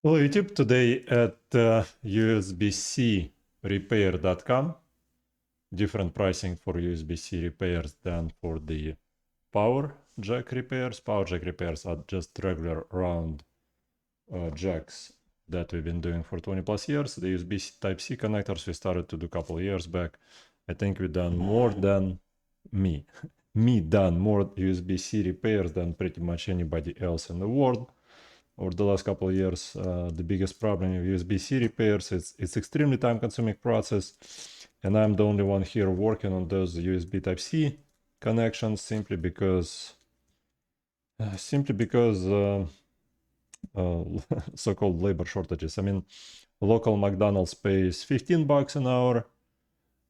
Hello YouTube, today at usbcrepair.com. Different pricing for USB-C repairs than for the power jack repairs. Power jack repairs are just regular round jacks that we've been doing for 20 plus years. The USB Type-C connectors we started to do a couple of years back. I think we've done more than me done more USB-C repairs than pretty much anybody else in the world. Over the last couple of years, the biggest problem with USB-C repairs is it's extremely time-consuming process, and I'm the only one here working on those USB Type-C connections simply because so-called labor shortages. I mean, local McDonald's pays $15 an hour.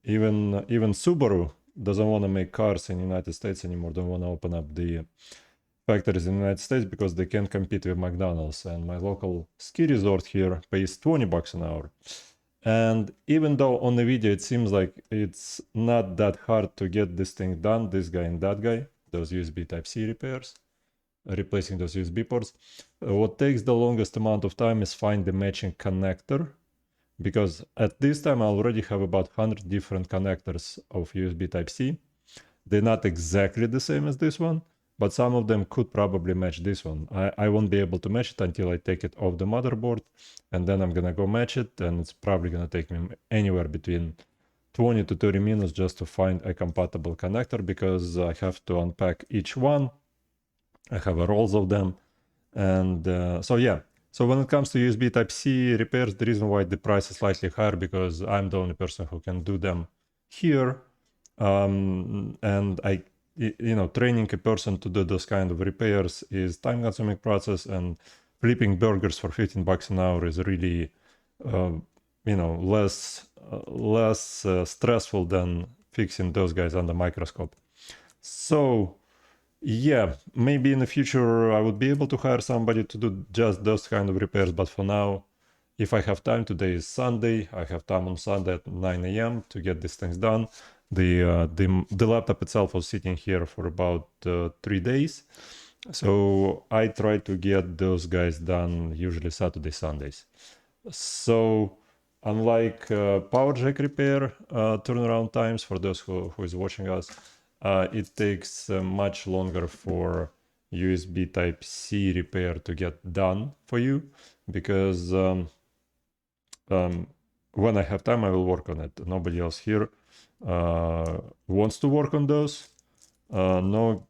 Even Subaru doesn't want to make cars in the United States anymore. Don't want to open up the factories in the United States because they can't compete with McDonald's. And my local ski resort here pays $20 an hour. And even though on the video it seems like it's not that hard to get this thing done, this guy and that guy, those USB Type-C repairs, replacing those USB ports, what takes the longest amount of time is find the matching connector, because at this time I already have about 100 different connectors of USB Type-C. They're not exactly the same as this one, but some of them could probably match this one. I won't be able to match it until I take it off the motherboard, and then I'm gonna go match it, and it's probably gonna take me anywhere between 20 to 30 minutes just to find a compatible connector, because I have to unpack each one. I have rolls of them, and so yeah. So when it comes to USB Type-C repairs, the reason why the price is slightly higher because I'm the only person who can do them here, and training a person to do those kind of repairs is time-consuming process, and flipping burgers for $15 an hour is really, less stressful than fixing those guys under microscope. So yeah, maybe in the future I would be able to hire somebody to do just those kind of repairs, but for now, if I have time, today is Sunday, I have time on Sunday at 9 a.m. to get these things done. The laptop itself was sitting here for about 3 days, so I try to get those guys done usually Saturday, Sundays. So unlike power jack repair turnaround times, for those who is watching us, it takes much longer for USB Type-C repair to get done for you, because when I have time, I will work on it. Nobody else here wants to work on those. No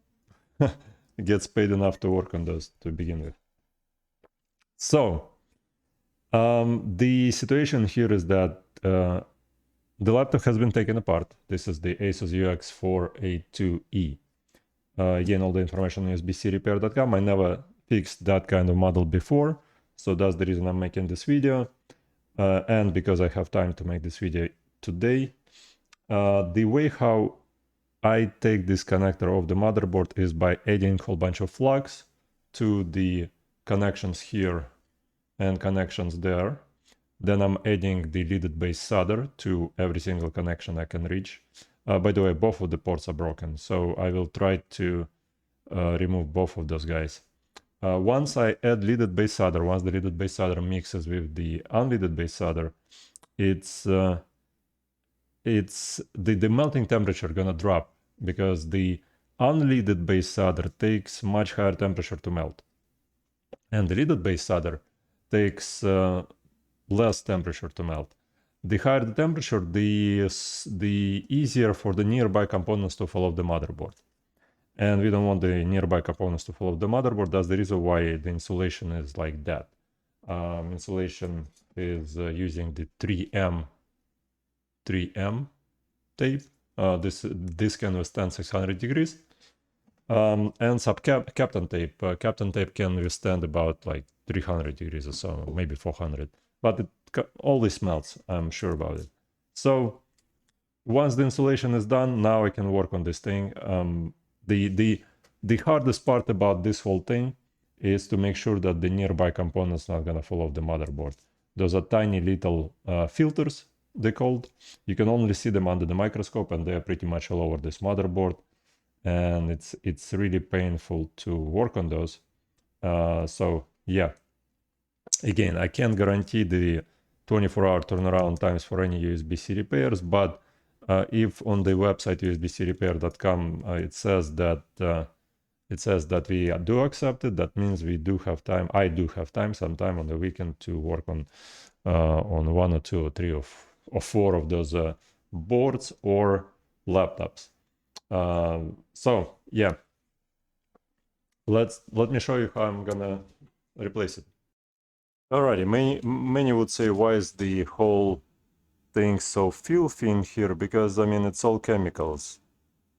gets paid enough to work on those to begin with. So the situation here is that the laptop has been taken apart. This is the ASUS UX482E. Again, all the information on usbcrepair.com. I never fixed that kind of model before, so that's the reason I'm making this video. And because I have time to make this video today. The way how I take this connector off the motherboard is by adding a whole bunch of plugs to the connections here and connections there. Then I'm adding the leaded base solder to every single connection I can reach. By the way, both of the ports are broken, so I will try to remove both of those guys. Once I add leaded base solder, once the leaded base solder mixes with the unleaded base solder, the melting temperature gonna drop, because the unleaded base solder takes much higher temperature to melt, and the leaded base solder takes less temperature to melt. The higher the temperature, the easier for the nearby components to fall off the motherboard. And we don't want the nearby components to fall off the motherboard. That's the reason why the insulation is like that. Insulation is using the 3M tape. This can withstand 600 degrees. And some Captain tape. Captain tape can withstand about like 300 degrees or so, maybe 400. But it always melts, I'm sure about it. So once the insulation is done, now I can work on this thing. The hardest part about this whole thing is to make sure that the nearby components not gonna fall off the motherboard. Those are tiny little filters, they're called. You can only see them under the microscope, and they're pretty much all over this motherboard. And it's really painful to work on those. So yeah. Again, I can't guarantee the 24-hour turnaround times for any USB-C repairs, but if on the website usbcrepair.com it says that we do accept it, that means we do have time. I do have time sometime on the weekend to work on one or two or three or four of those boards or laptops. So yeah, let me show you how I'm gonna replace it. Alrighty, many would say, why is the whole thing so filthy in here? Because I mean, it's all chemicals.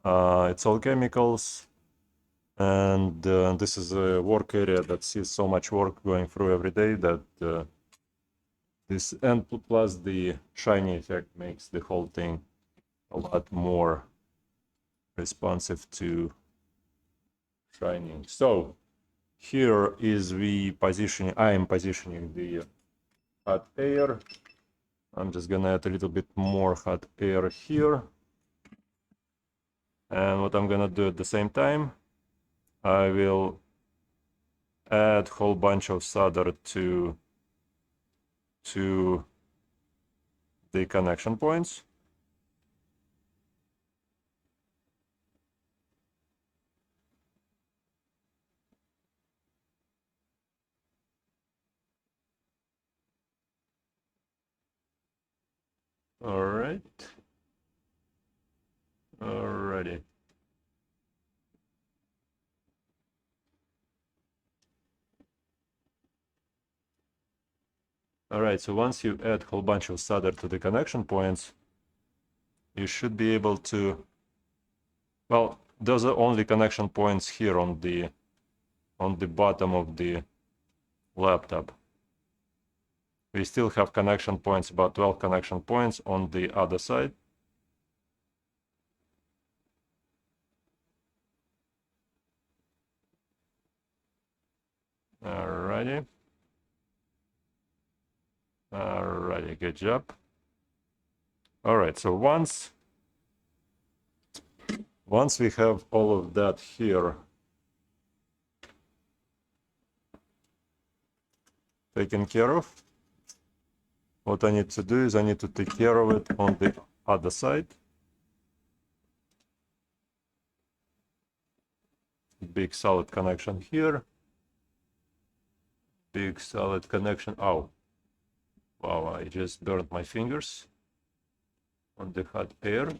It's all chemicals, and this is a work area that sees so much work going through every day that this, and plus the shiny effect, makes the whole thing a lot more responsive to shining. So here is the positioning. I am positioning the hot air. I'm just gonna add a little bit more hot air here. And what I'm gonna do at the same time, I will add a whole bunch of solder to the connection points. All right. Alrighty. All right, so once you add a whole bunch of solder to the connection points, you should be able to, well, those are only connection points here on the bottom of the laptop. We still have connection points, about 12 connection points on the other side. Alrighty. Alrighty, good job. Alright, so once we have all of that here taken care of, what I need to do is I need to take care of it on the other side. Big solid connection here. Big solid connection. Oh, wow, I just burned my fingers on the hot air.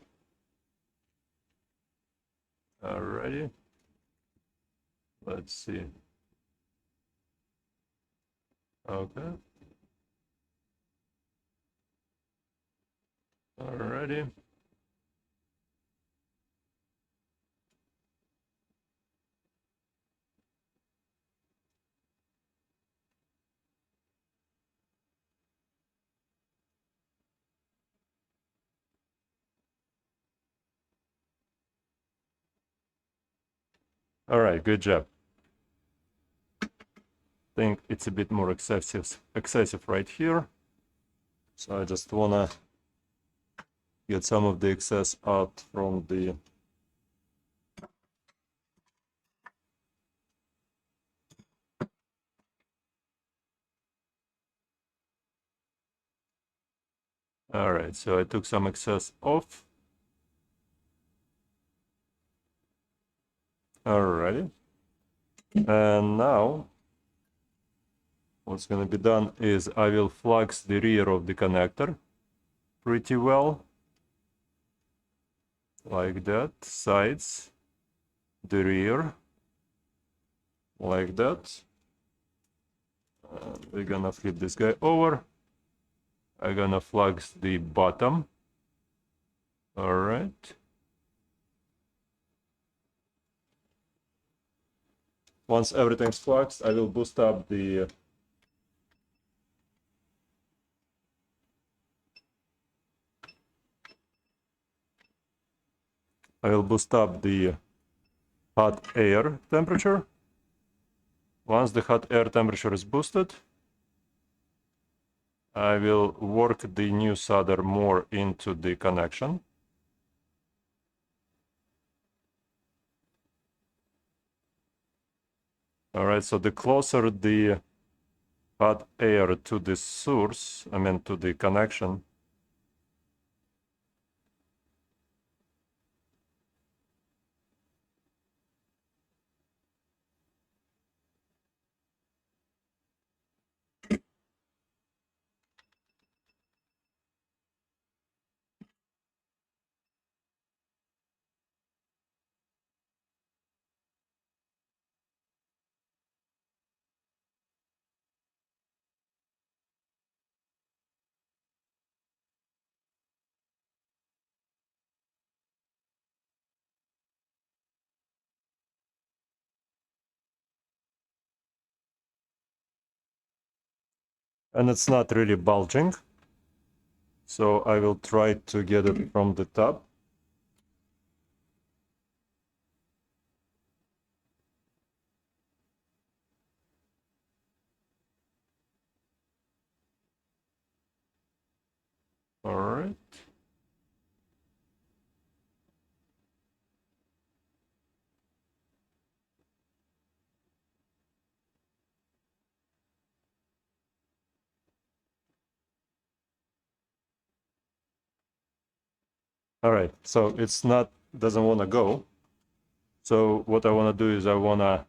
Alrighty. Let's see. Okay. Alrighty. Alright, good job. Think it's a bit more excessive right here. So I just wanna get some of the excess out from the Alright, so I took some excess off. Alrighty. And now what's gonna be done is I will flux the rear of the connector pretty well. Like that. Sides, the rear, like that. We're gonna flip this guy over. I'm gonna flux the bottom. Alright. Once everything's fluxed, I will boost up the hot air temperature. Once the hot air temperature is boosted, I will work the new solder more into the connection. All right, so the closer the hot air to the source, I mean to the connection. And it's not really bulging, so I will try to get it from the top. All right. All right, so it's not, doesn't want to go. So what I want to do is I want to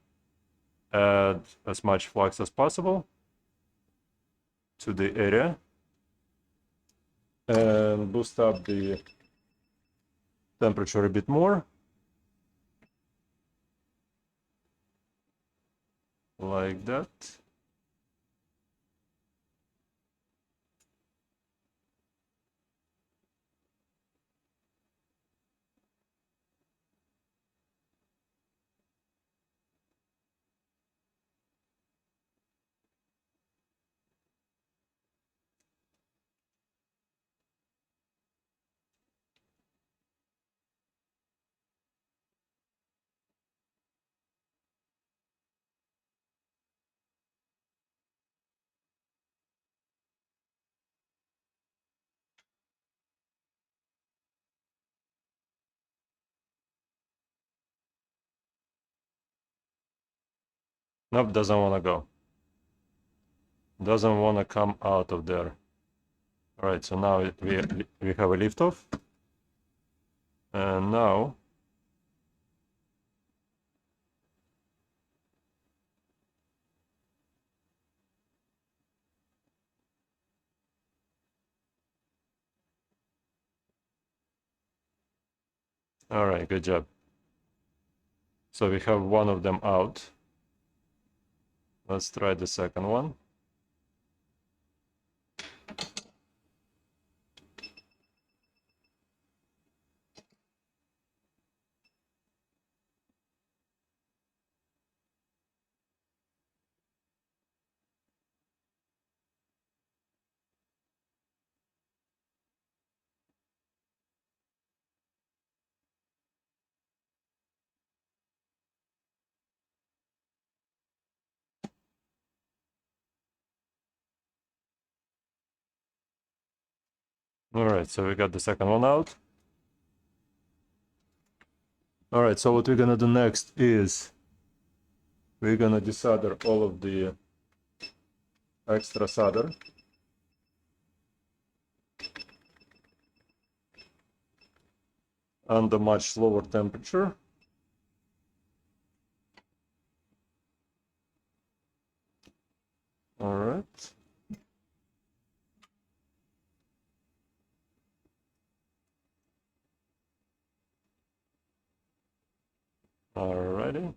add as much flux as possible to the area and boost up the temperature a bit more, like that. Nope, doesn't want to go. Doesn't want to come out of there. All right, so now we have a liftoff. And now all right, good job. So we have one of them out. Let's try the second one. All right, so we got the second one out. All right, so what we're gonna do next is we're gonna desolder all of the extra solder. Under much lower temperature. All right. Alrighty.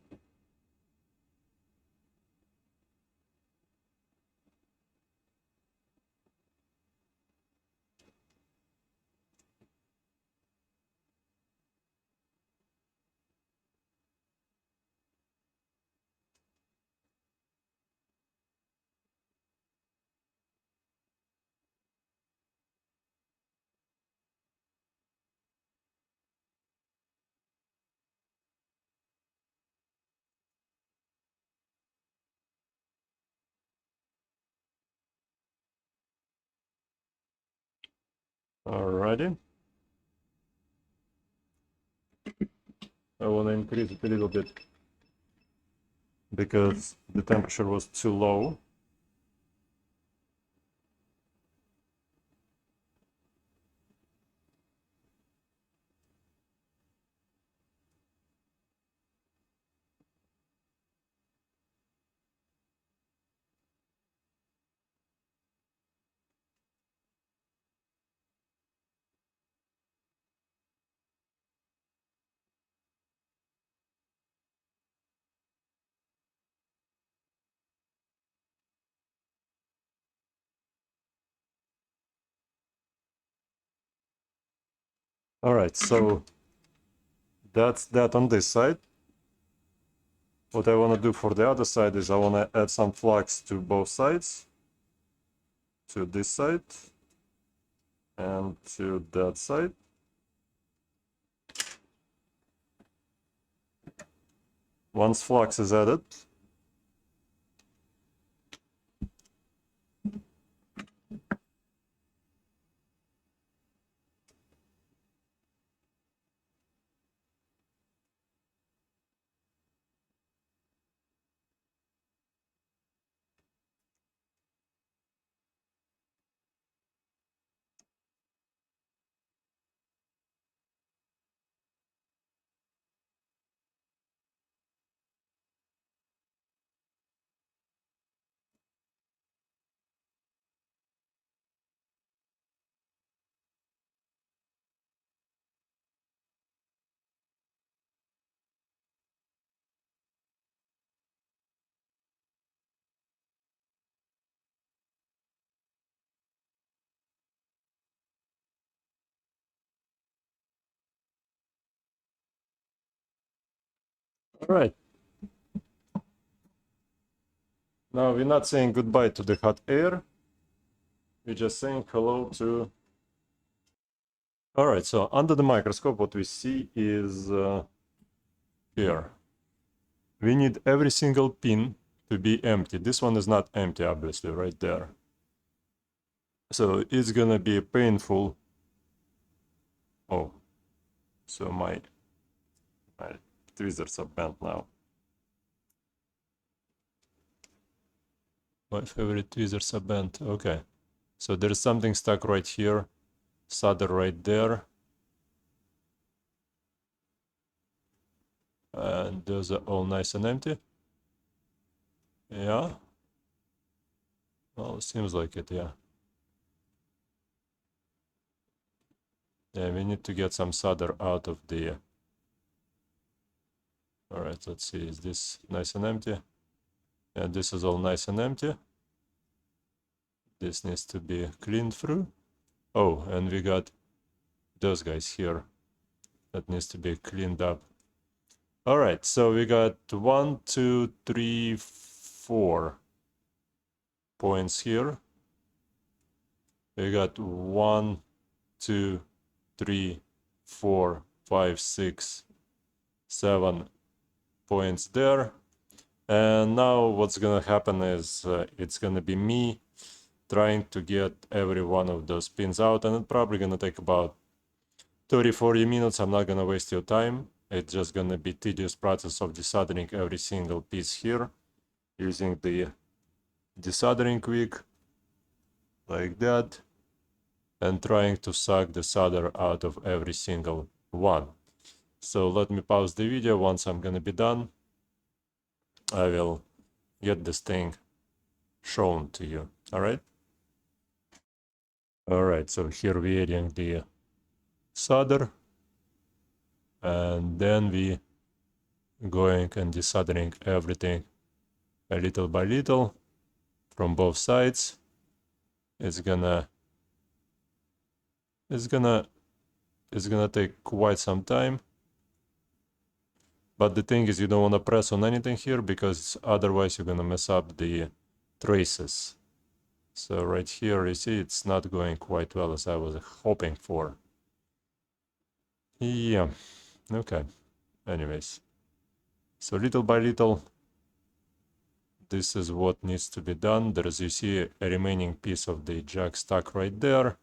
Alrighty. I want to increase it a little bit because the temperature was too low. All right, so that's that on this side. What I want to do for the other side is I want to add some flux to both sides, to this side and to that side. Once flux is added, all right. Now we're not saying goodbye to the hot air. We're just saying hello to... All right, so under the microscope, what we see is here. We need every single pin to be empty. This one is not empty, obviously, right there. So it's gonna be painful. Oh, so my tweezers are bent now. My favorite tweezers are bent. Okay. So there's something stuck right here, solder right there. And those are all nice and empty. Yeah. Well, it seems like it, yeah. Yeah, we need to get some solder out of the... All right, let's see, is this nice and empty? Yeah, this is all nice and empty. This needs to be cleaned through. Oh, and we got those guys here. That needs to be cleaned up. All right, so we got 1, 2, 3, 4 points here. We got 1, 2, 3, 4, 5, 6, 7 points there. And now what's gonna happen is it's gonna be me trying to get every one of those pins out, and it's probably gonna take about 30-40 minutes. I'm not gonna waste your time. It's just gonna be tedious process of desoldering every single piece here using the desoldering wick like that, and trying to suck the solder out of every single one. So let me pause the video. Once I'm gonna be done, I will get this thing shown to you. All right. All right, so here we're adding the solder, and then we going and desoldering everything a little by little from both sides. It's gonna take quite some time. But the thing is, you don't want to press on anything here because otherwise you're gonna mess up the traces. So right here, you see, it's not going quite well as I was hoping for. Yeah, okay. Anyways, so little by little, this is what needs to be done. There's, you see, a remaining piece of the jack stuck right there.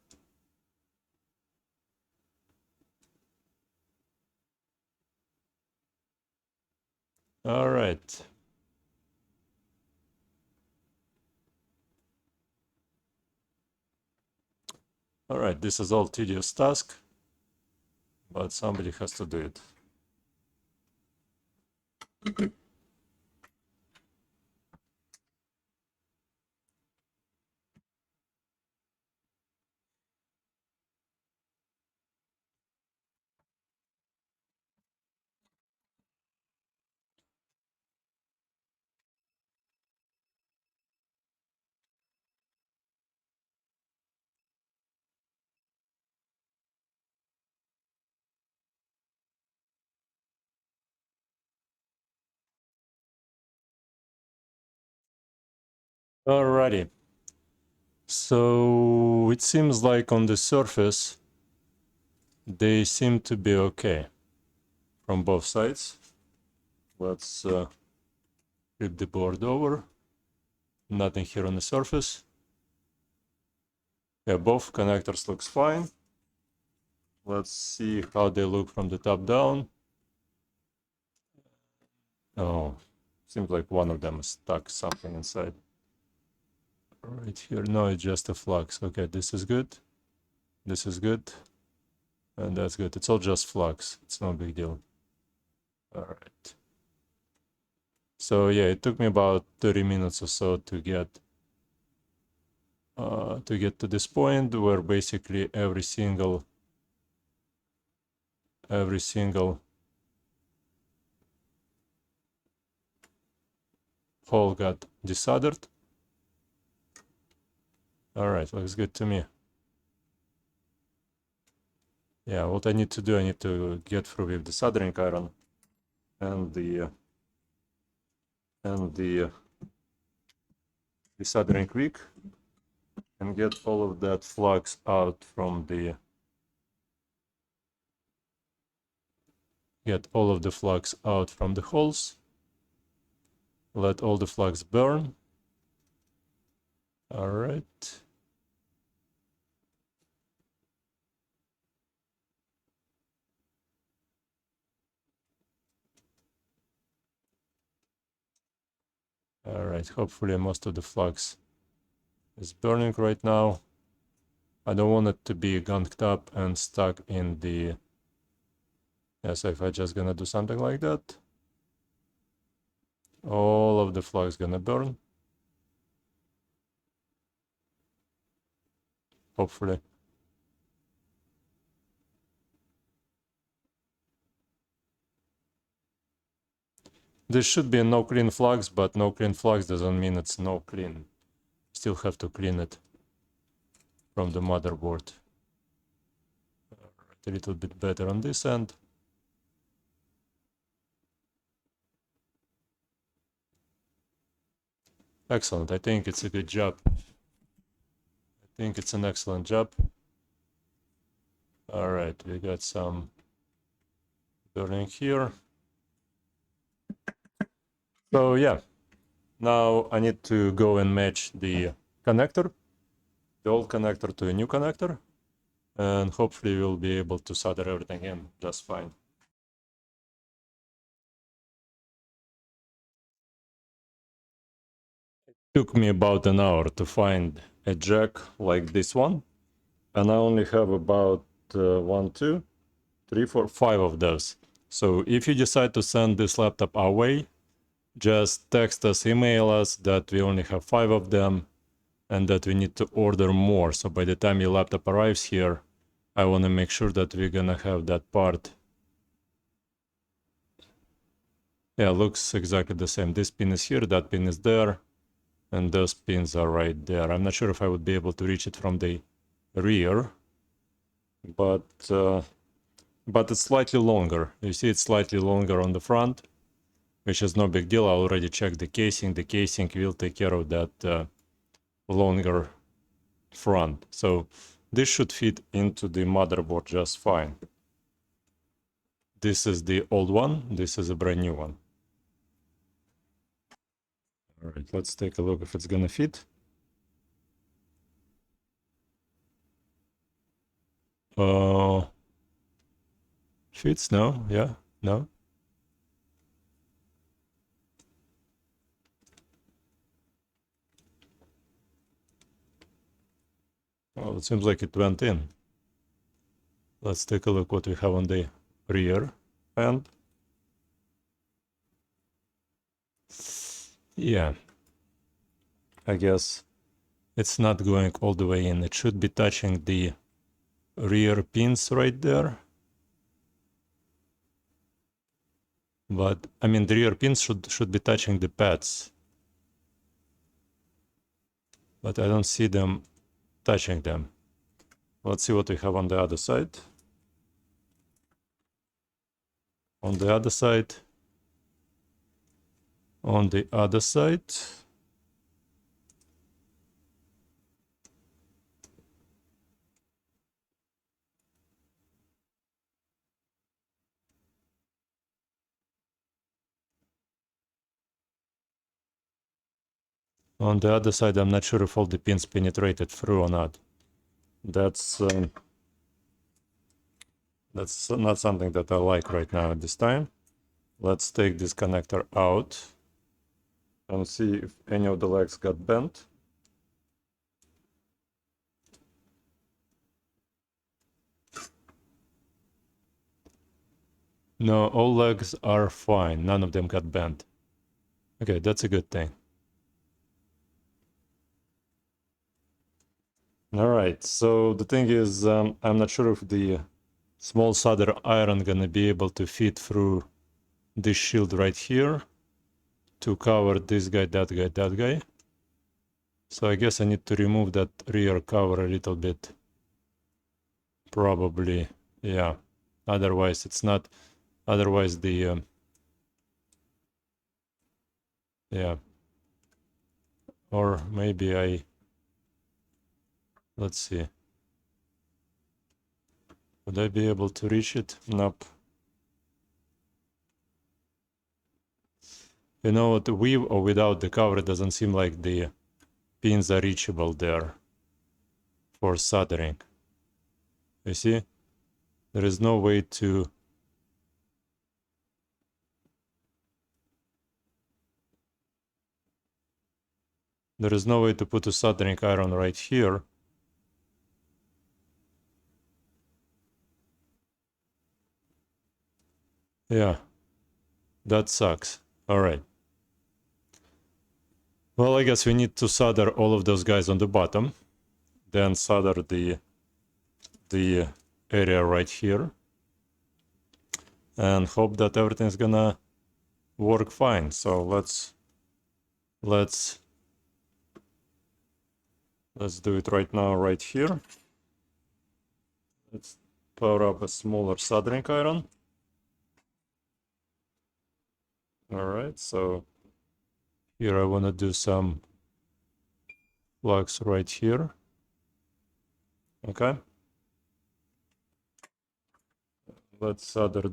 All right. All right, this is all tedious task, but somebody has to do it. Alrighty. So it seems like on the surface, they seem to be okay from both sides. Let's flip the board over. Nothing here on the surface. Yeah, both connectors looks fine. Let's see how they look from the top down. Oh, seems like one of them is stuck something inside. Right here, no, it's just a flux. Okay, this is good. This is good. And that's good. It's all just flux. It's no big deal. All right. So yeah, it took me about 30 minutes or so to get to this point where basically every single hole got desoldered. All right, looks good to me. Yeah, what I need to do, I need to get through with the soldering iron and the soldering wick and get all of that flux out from the flux out from the holes. Let all the flux burn. All right. All right, hopefully most of the flux is burning right now. I don't want it to be gunked up and stuck in the... Yeah, so if I just gonna do something like that, all of the flux gonna burn. Hopefully. This should be a no clean flux, but no clean flux doesn't mean it's no clean. Still have to clean it from the motherboard. A little bit better on this end. Excellent. I think it's a good job. I think it's an excellent job. All right, we got some burning here. So yeah, now I need to go and match the connector, the old connector to a new connector, and hopefully we'll be able to solder everything in just fine. It took me about an hour to find a jack like this one, and I only have about 1, 2, 3, 4, 5 of those. So if you decide to send this laptop our way, just text us, email us that we only have 5 of them and that we need to order more. So by the time your laptop arrives here, I want to make sure that we're gonna have that part. Yeah, looks exactly the same. This pin is here, that pin is there, and those pins are right there. I'm not sure if I would be able to reach it from the rear, but it's slightly longer. You see it's slightly longer on the front, which is no big deal. I already checked the casing. The casing will take care of that longer front. So this should fit into the motherboard just fine. This is the old one. This is a brand new one. All right, let's take a look if it's gonna fit. Fits? No? Yeah? No? Well, it seems like it went in. Let's take a look what we have on the rear end. Yeah. I guess it's not going all the way in. It should be touching the rear pins right there. But, I mean, the rear pins should be touching the pads. But I don't see them touching them. Let's see what we have on the other side. On the other side. On the other side. On the other side, I'm not sure if all the pins penetrated through or not. That's not something that I like right now at this time. Let's take this connector out and see if any of the legs got bent. No, all legs are fine. None of them got bent. Okay, that's a good thing. All right, so the thing is, I'm not sure if the small solder iron gonna be able to fit through this shield right here to cover this guy, that guy, that guy. So I guess I need to remove that rear cover a little bit. Probably, yeah. Otherwise, it's not. Otherwise, the yeah. Or maybe let's see. Would I be able to reach it? Nope. You know what? With or without the cover, it doesn't seem like the pins are reachable there for soldering. You see? There is no way to... There is no way to put a soldering iron right here. Yeah. That sucks. All right. Well, I guess we need to solder all of those guys on the bottom. Then solder the area right here. And hope that everything's gonna work fine. So let's do it right now, right here. Let's power up a smaller soldering iron. All right, so here I want to do some flux right here. Okay. Let's solder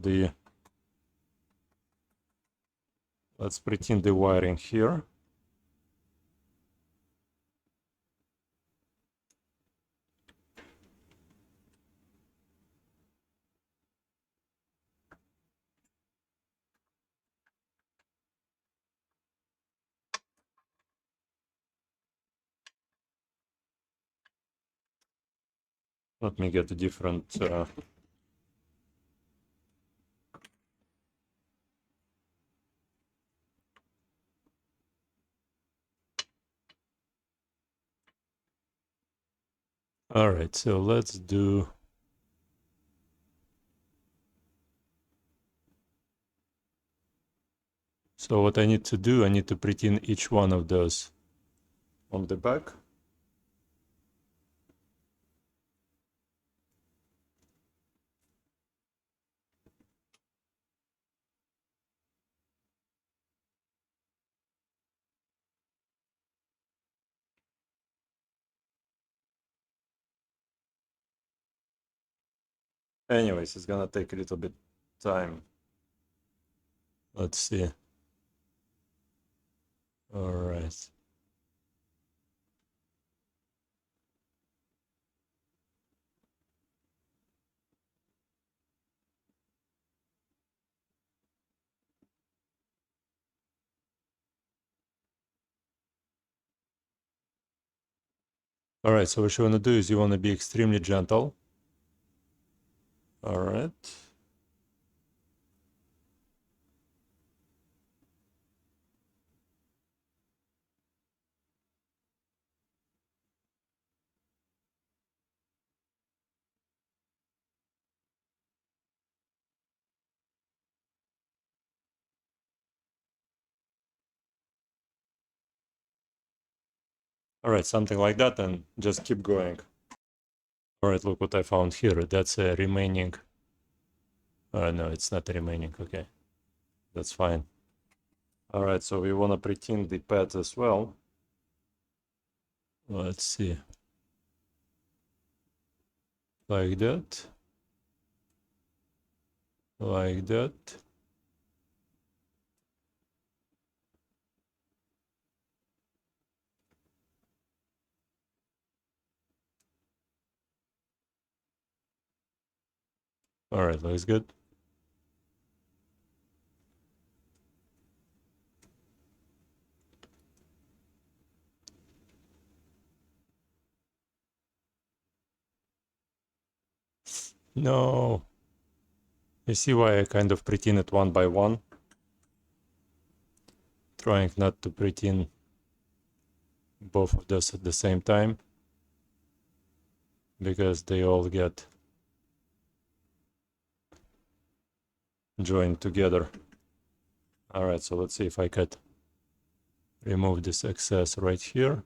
let's pretend the wiring here. Let me get a different all right, so let's do... So what I need to do, I need to pretend each one of those on the back. Anyways, it's gonna take a little bit time. Let's see. All right. All right, so what you want to do is you want to be extremely gentle. All right. All right, something like that, and just keep going. All right, look what I found here. That's a remaining... no, it's not a remaining. Okay, that's fine. All right, so we want to pretend the pads as well. Let's see. Like that. Like that. All right, looks good. No. You see why I kind of pretin it one by one? Trying not to pretin both of those at the same time, because they all get joined together. All right, so let's see if I could remove this excess right here.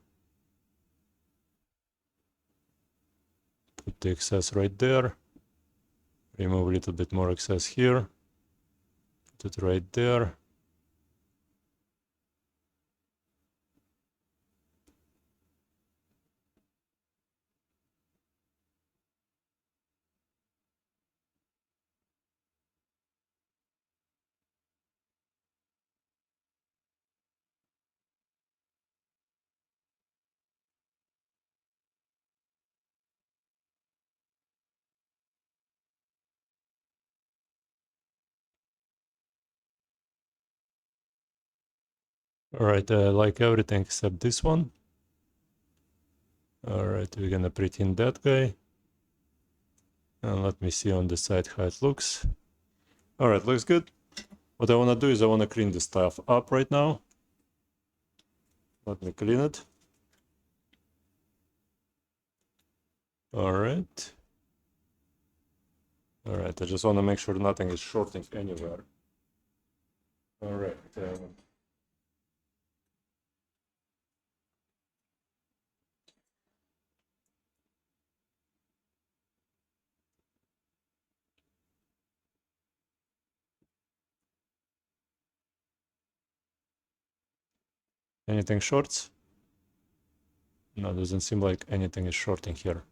Put the excess right there. Remove a little bit more excess here. Put it right there. All right, like everything except this one. All right, we're gonna pretin that guy. And let me see on the side how it looks. All right, looks good. What I wanna do is I wanna clean this stuff up right now. Let me clean it. All right. All right, I just wanna make sure nothing is shorting anywhere. All right. Anything shorts? No, doesn't seem like anything is shorting here.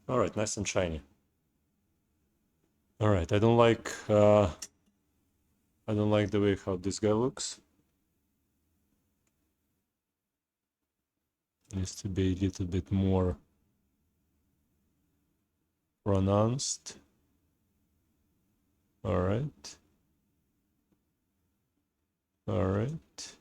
All right, nice and shiny. All right, I don't like the way how this guy looks. Needs to be a little bit more pronounced. All right. All right.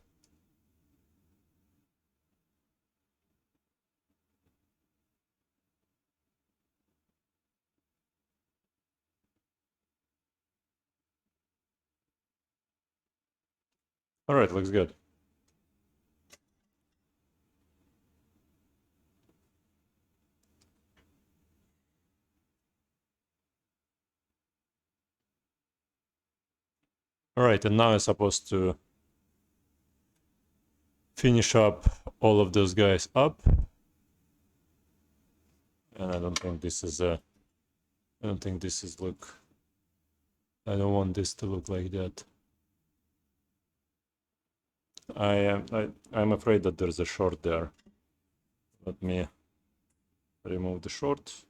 All right, looks good. All right, and now I'm supposed to finish up all of those guys up. And I don't think this is I don't think this is look. I don't want this to look like that. I'm afraid that there's a short there. Let me remove the short.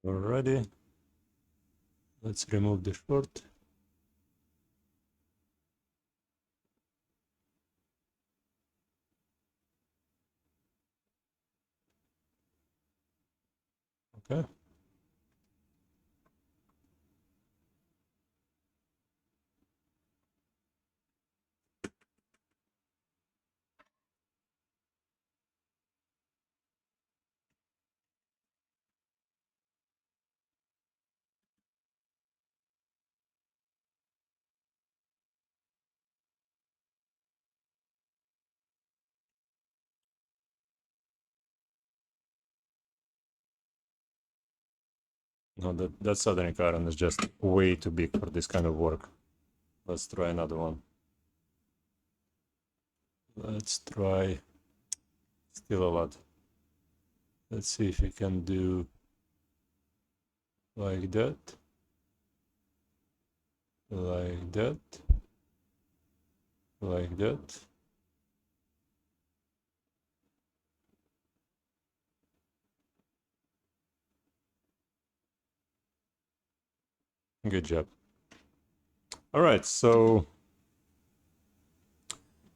Alrighty. Let's remove the short. Okay. No, that soldering iron is just way too big for this kind of work. Let's try another one. Let's try still a lot. Let's see if we can do like that, like that, like that. Good job. All right, so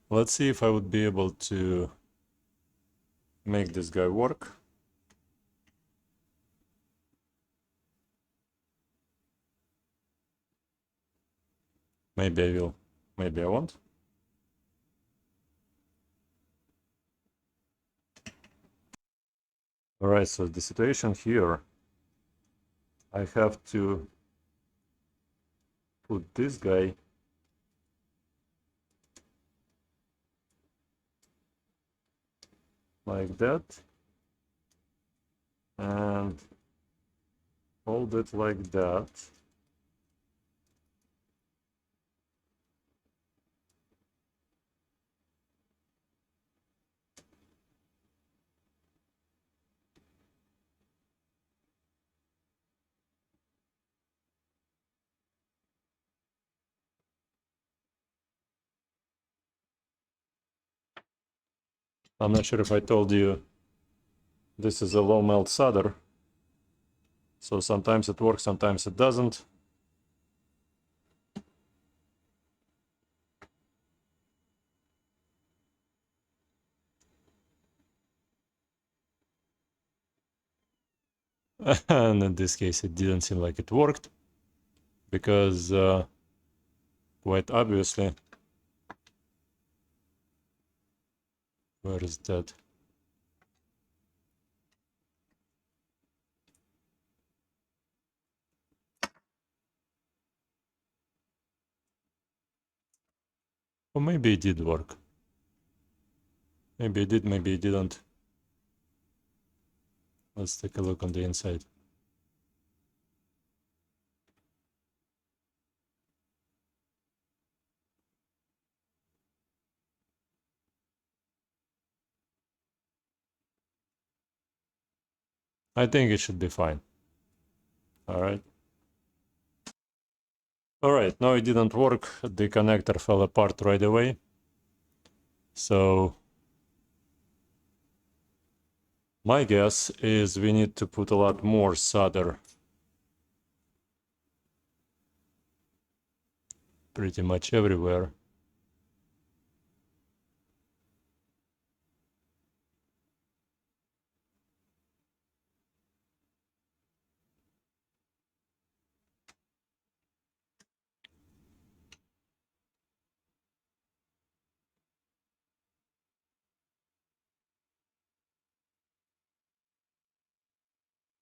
let's see if I would be able to make this guy work. Maybe I will, maybe I won't. All right, so the situation here, I have to put this guy like that and hold it like that. I'm not sure if I told you this is a low melt solder, so sometimes it works, sometimes it doesn't. And in this case it didn't seem like it worked, because quite obviously, where is that? Or maybe it did work. Maybe it did, maybe it didn't. Let's take a look on the inside. I think it should be fine. All right. All right, no, it didn't work. The connector fell apart right away. So my guess is we need to put a lot more solder pretty much everywhere.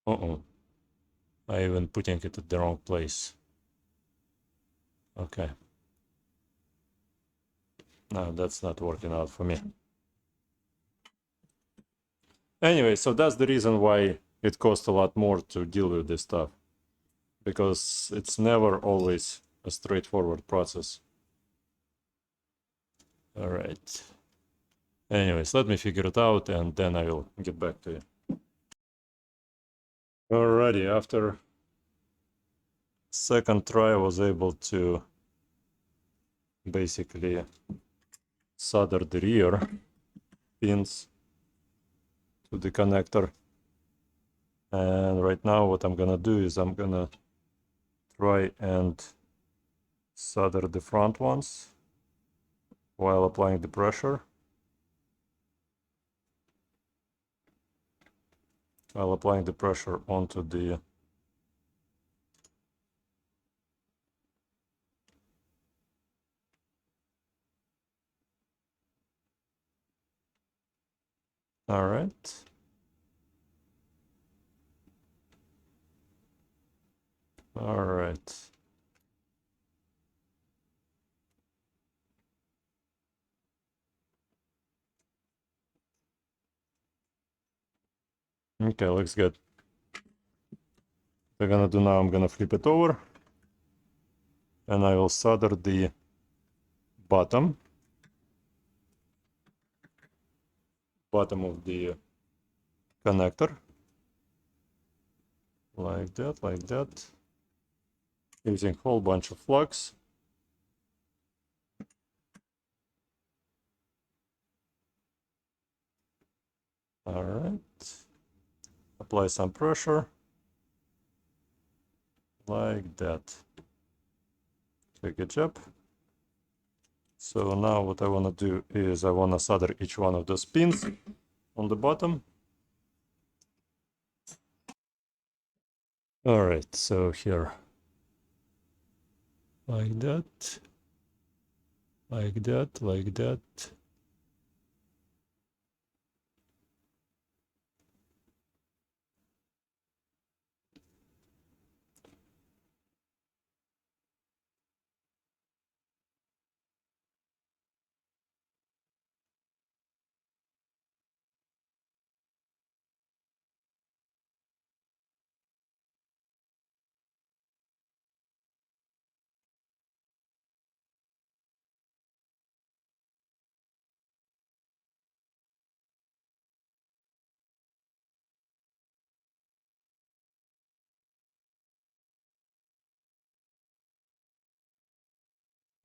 Uh-oh. I even putting it at the wrong place. Okay. No, that's not working out for me. Anyway, so that's the reason why it costs a lot more to deal with this stuff. Because it's never always a straightforward process. All right. Anyways, let me figure it out and then I will get back to you. Alrighty, after second try I was able to basically solder the rear pins to the connector. And right now what I'm gonna do is I'm gonna try and solder the front ones while applying the pressure. While applying the pressure onto the all right. All right. Okay, looks good. What I'm gonna do now, I'm gonna flip it over. and I will solder the bottom of the connector like that, using a whole bunch of flux. All right, apply some pressure like that. Okay, good job. So now what I want to do is I want to solder each one of those pins on the bottom. All right, so here, like that, like that, like that.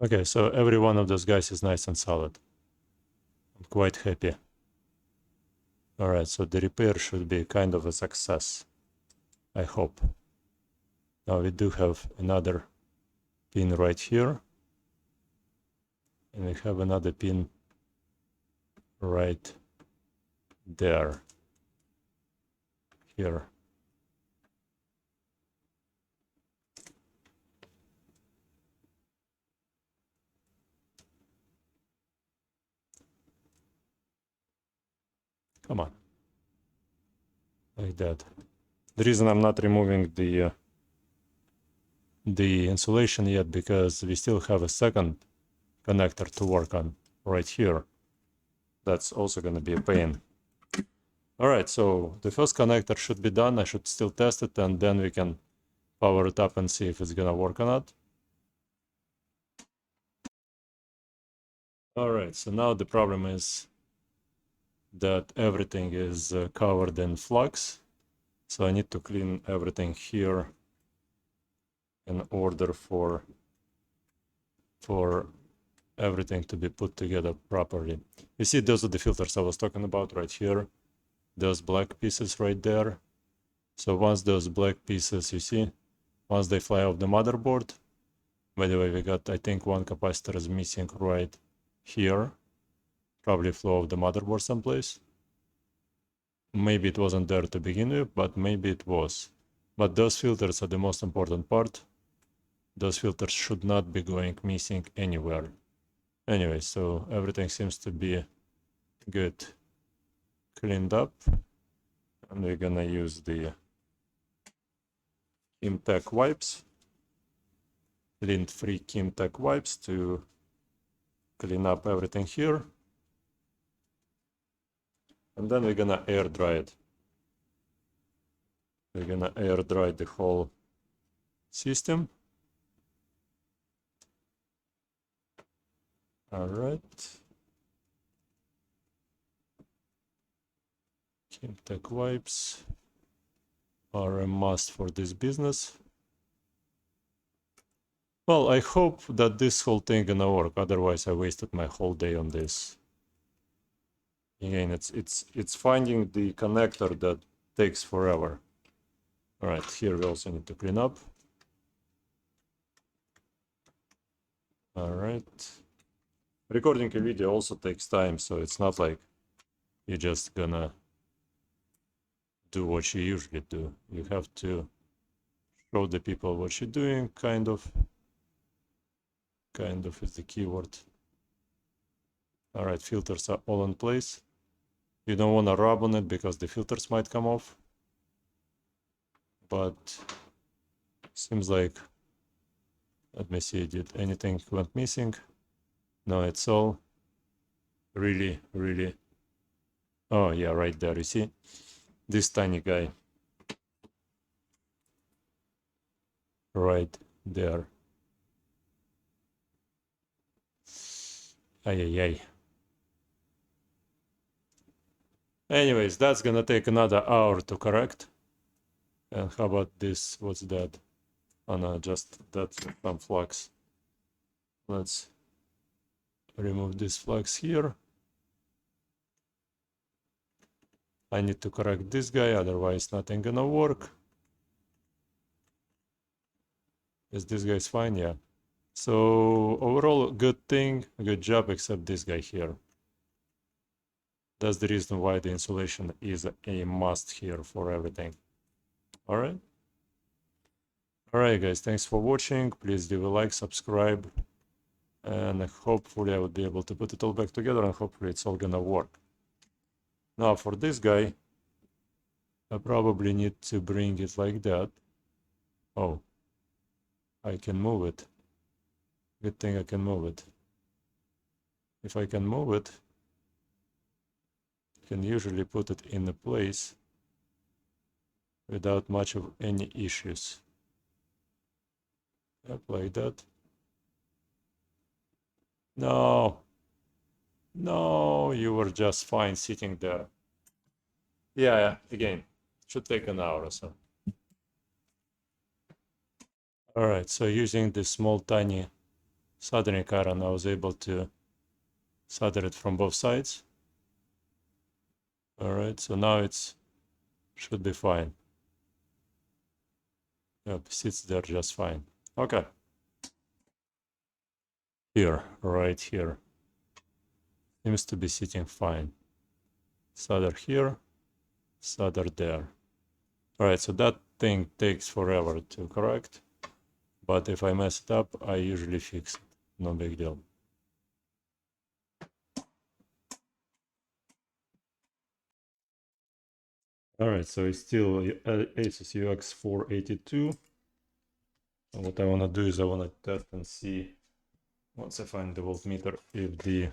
Okay, so every one of those guys is nice and solid. I'm quite happy. All right, so the repair should be kind of a success, I hope. Now we do have another pin right here, and we have another pin right there, here. Come on, like that. The reason I'm not removing the insulation yet, because we still have a second connector to work on right here. That's also going to be a pain. All right, so the first connector should be done. I should still test it, and then we can power it up and see if it's going to work or not. All right, so now the problem is that everything is covered in flux. So I need to clean everything here in order for everything to be put together properly. You see, those are the filters I was talking about right here. Those black pieces right there. So once those black pieces, you see, once they fly off the motherboard, by the way, we got, I think, one capacitor is missing right here. Probably flew off the motherboard someplace. Maybe it wasn't there to begin with, but maybe it was. But those filters are the most important part. Those filters should not be going missing anywhere. Anyway, so everything seems to be good, cleaned up. And we're gonna use the Kimtech wipes, lint-free Kimtech wipes to clean up everything here. And then we're gonna air dry it. We're gonna air dry the whole system. All right. Kimtech wipes are a must for this business. Well, I hope that this whole thing gonna work. Otherwise, I wasted my whole day on this. Again, it's finding the connector that takes forever. All right, here we also need to clean up. All right. Recording a video also takes time, so it's not like you're just gonna do what you usually do. You have to show the people what you're doing, kind of is the keyword. All right, filters are all in place. You don't want to rub on it because the filters might come off. But seems like, let me see, did anything went missing? No, it's all really, oh yeah, right there, you see? This tiny guy. Right there. Ay. Anyways, that's gonna take another hour to correct. And how about this? What's that? Oh no, just that's some flux. Let's remove this flux here. I need to correct this guy, otherwise nothing gonna work. Is this guy's fine? Yeah. So overall, good thing, good job, except this guy here. That's the reason why the insulation is a must here for everything. All right. All right, guys, thanks for watching. Please leave a like, subscribe, and hopefully I will be able to put it all back together, and hopefully it's all gonna work. Now for this guy, I probably need to bring it like that. Oh, I can move it. Good thing I can move it. If I can move it, I can usually put it in a place without much of any issues. Yep, like that. No, you were just fine sitting there. Yeah, again, should take an hour or so. All right, so using this small tiny soldering iron, I was able to solder it from both sides. All right, so now it's should be fine. Yep, sits there just fine. Okay. Here, right here. Seems to be sitting fine. Solder here, solder there. All right, so that thing takes forever to correct, but if I mess it up, I usually fix it. No big deal. All right, so it's still ASUS UX482. And what I want to do is I want to test and see, once I find the voltmeter, if the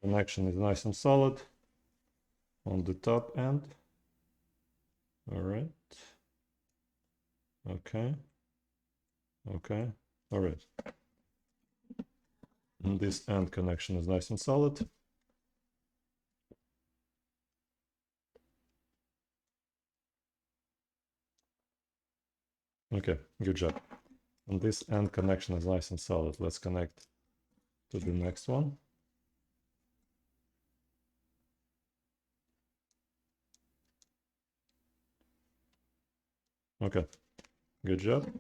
connection is nice and solid on the top end. All right. Okay. All right. And this end connection is nice and solid. Okay, good job. And this end connection is nice and solid. Let's connect to the next one. Okay, good job.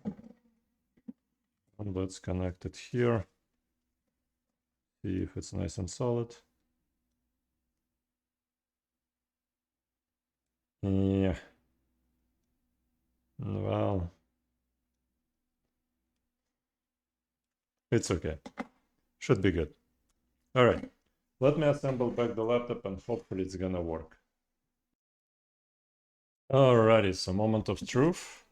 And let's connect it here. See if it's nice and solid. Yeah. Well, it's okay. Should be good. All right. Let me assemble back the laptop and hopefully it's gonna work. Alrighty, so moment of truth.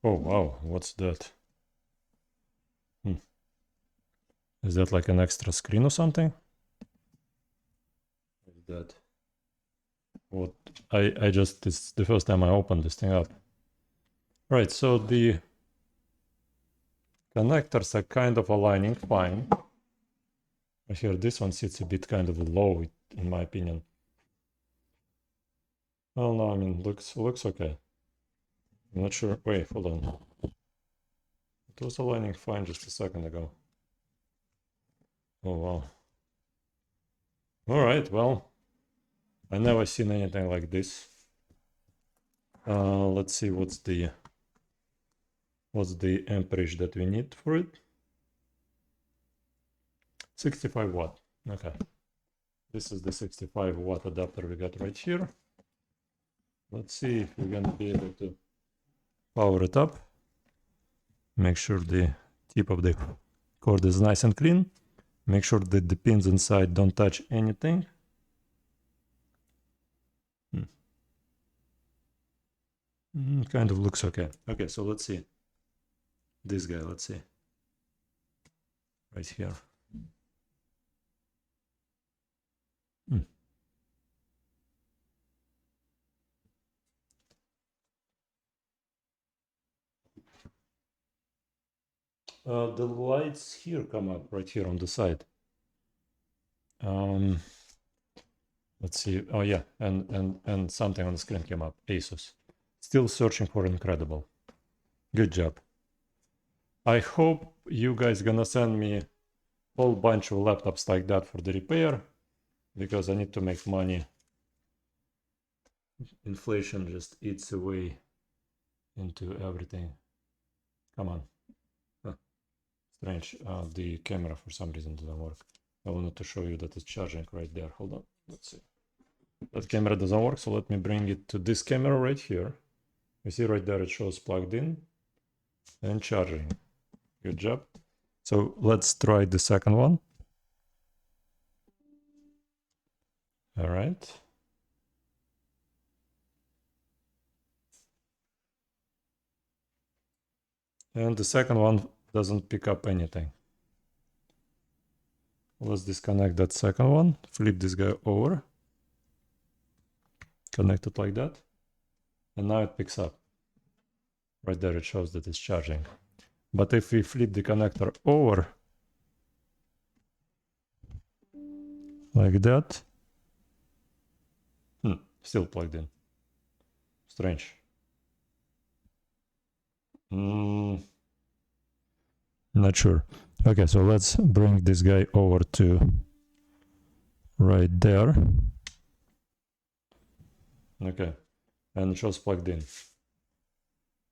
Oh, wow, what's that? Is that like an extra screen or something? Is that what I just, it's the first time I opened this thing up. Right, so the connectors are kind of aligning fine. Here, this one sits a bit kind of low, in my opinion. Well, no, I mean, looks okay. I'm not sure. Wait, hold on. It was aligning fine just a second ago. Oh, wow. All right, well, I never seen anything like this. Let's see what's the amperage that we need for it. 65 watt. Okay. This is the 65 watt adapter we got right here. Let's see if we're gonna be able to power it up. Make sure the tip of the cord is nice and clean. Make sure that the pins inside don't touch anything. Kind of looks okay. Okay, so let's see. This guy, let's see. Right here. The lights here come up right here on the side. Let's see. Oh yeah, and something on the screen came up. ASUS. Still searching for incredible. Good job. I hope you guys gonna send me a whole bunch of laptops like that for the repair, because I need to make money. Inflation just eats away into everything. Come on. Huh. Strange. The camera for some reason doesn't work. I wanted to show you that it's charging right there. Hold on. Let's see. That camera doesn't work, so let me bring it to this camera right here. You see right there it shows plugged in and charging. Good job. So let's try the second one. All right. And the second one doesn't pick up anything. Let's disconnect that second one, flip this guy over, connect it like that, and now it picks up. Right there it shows that it's charging. But if we flip the connector over, like that, still plugged in. Strange. Not sure. Okay, so let's bring this guy over to right there. Okay, and it shows plugged in.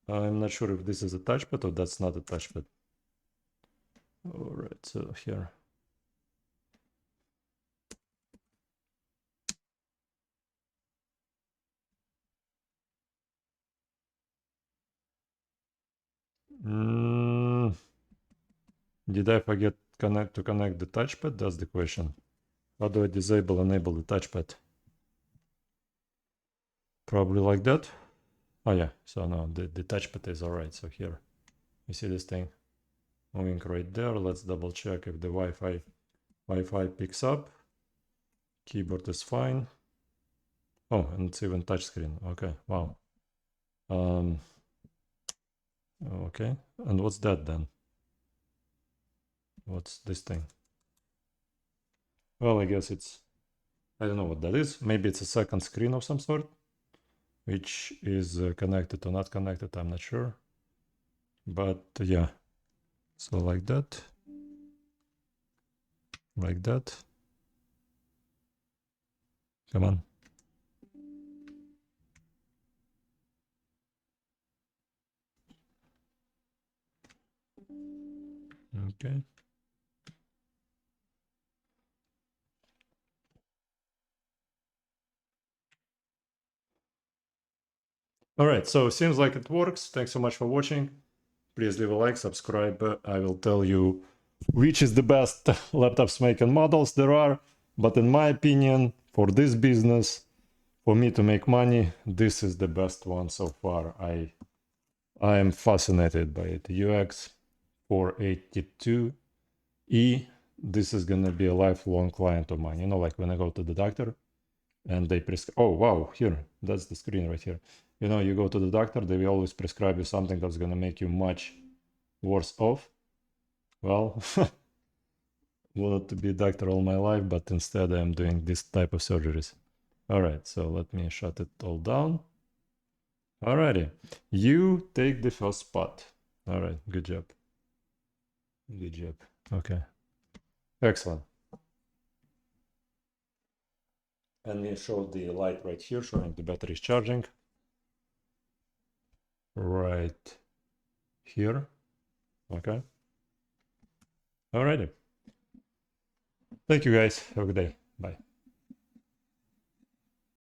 I'm not sure if this is a touchpad or that's not a touchpad. All right, so here. Did I forget to connect the touchpad? That's the question. How do I enable the touchpad? Probably like that. Oh yeah, so no, the touchpad is all right. So here, you see this thing moving right there. Let's double check if the Wi-Fi picks up. Keyboard is fine. Oh, and it's even touchscreen. Okay, wow. Okay, and what's that then? What's this thing? Well, I guess it's, I don't know what that is. Maybe it's a second screen of some sort, which is connected or not connected, I'm not sure. But yeah, so like that. Like that. Come on. Okay. All right, so seems like it works. Thanks so much for watching. Please leave a like, subscribe. I will tell you which is the best laptops making models there are. But in my opinion, for this business, for me to make money, this is the best one so far. I am fascinated by it. UX482E. This is gonna be a lifelong client of mine. You know, like when I go to the doctor and they prescribe. Oh wow, here, that's the screen right here. You know, you go to the doctor, they will always prescribe you something that's gonna make you much worse off. Well, wanted to be a doctor all my life, but instead I'm doing this type of surgeries. All right, so let me shut it all down. Alrighty, you take the first spot. All right, good job. Good job. Okay, excellent. And we show the light right here showing the battery is charging. Right here. Okay. Alrighty. Thank you guys. Have a good day. Bye.